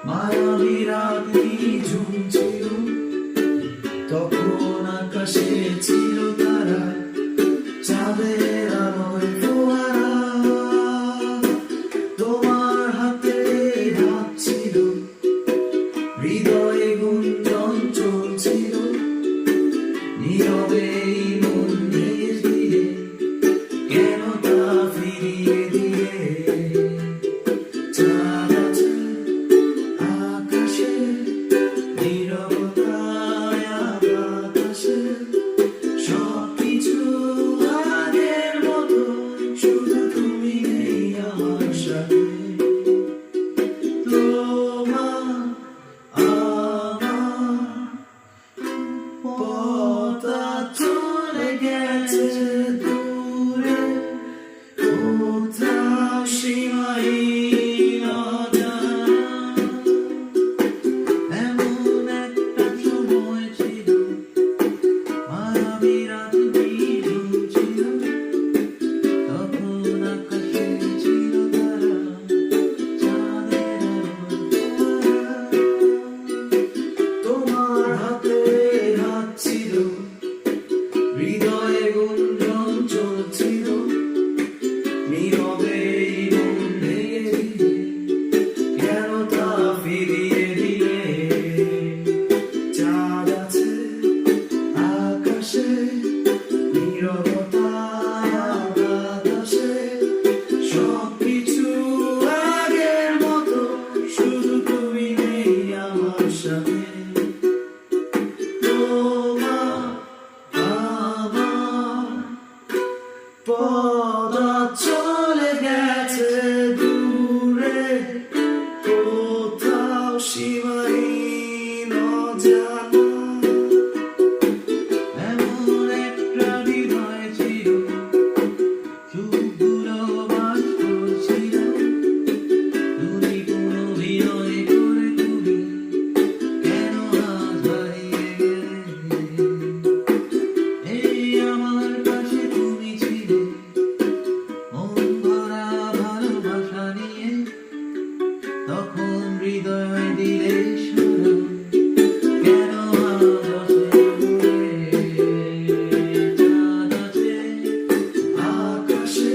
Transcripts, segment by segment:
মায়াবী রাত নিঝুম ছিল, তখন আকাশে ছিল তারা, চাঁদের আলোয় ফোয়ারা। তোমার হাতে হাত ছিল, হৃদয়ে গুঞ্জন চলছিল, নীরবে মন ধীরে ধীরে কেন তা ফিরিয়ে দিয়ে। চাঁদ আছে আকাশে, নীরবতায় বাতাসে, সবকিছু আগের মতো, শুধু তুমি নেই আমার সাথে। তোমার আমার পথ চলে গেছে দূরে, কোথাও সীমাহীন অজানা। এমন একটা সময় ছিল, মায়াবী রাত নিঝুম ছিল, তখন আকাশে ছিল তারা, চাঁদের আলোয় ফোয়ারা। তোমার হাতে হাত ছিল, হৃদয়ে গুঞ্জন চলছিল, নীরবে মন ভেঙে দিলে কেন তা ফিরিয়ে দিলে। চাঁদ আছে আকাশে, নীরবতায় বাতাসে, সবকিছু আগের মতো, শুধু তুমি নেই আমার সাথে। তোমার আমার পথ চলে গেছে দূরে, কোথাও সীমাহীন অজানা। এমন একটা হৃদয় ছিল, সুখগুলো বাস করছিল, তুমি কোনো বিনয় করে তুমি কেন আজ হারিয়ে গেলে। এই আমার কাছে তুমি ছিলে, মন ভরা ভালোবাসা নিয়ে, তখন হৃদয় দিলে সারা, কেন আজ আছে দূরে। চাঁদ আছে আকাশে,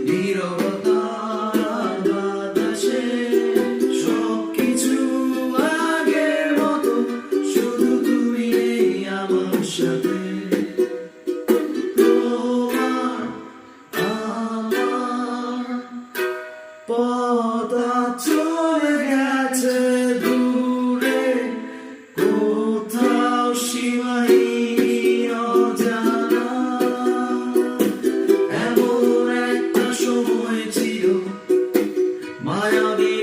নীরবতায় বাতাসে, সবকিছু আগের মতো, শুধু তুমি নেই আমার সাথে। তোমার আমার পথ চলে গেছে দূরে, কোথাও সীমাহীন অজানা। এমন একটা সময় ছিল, মায়াবী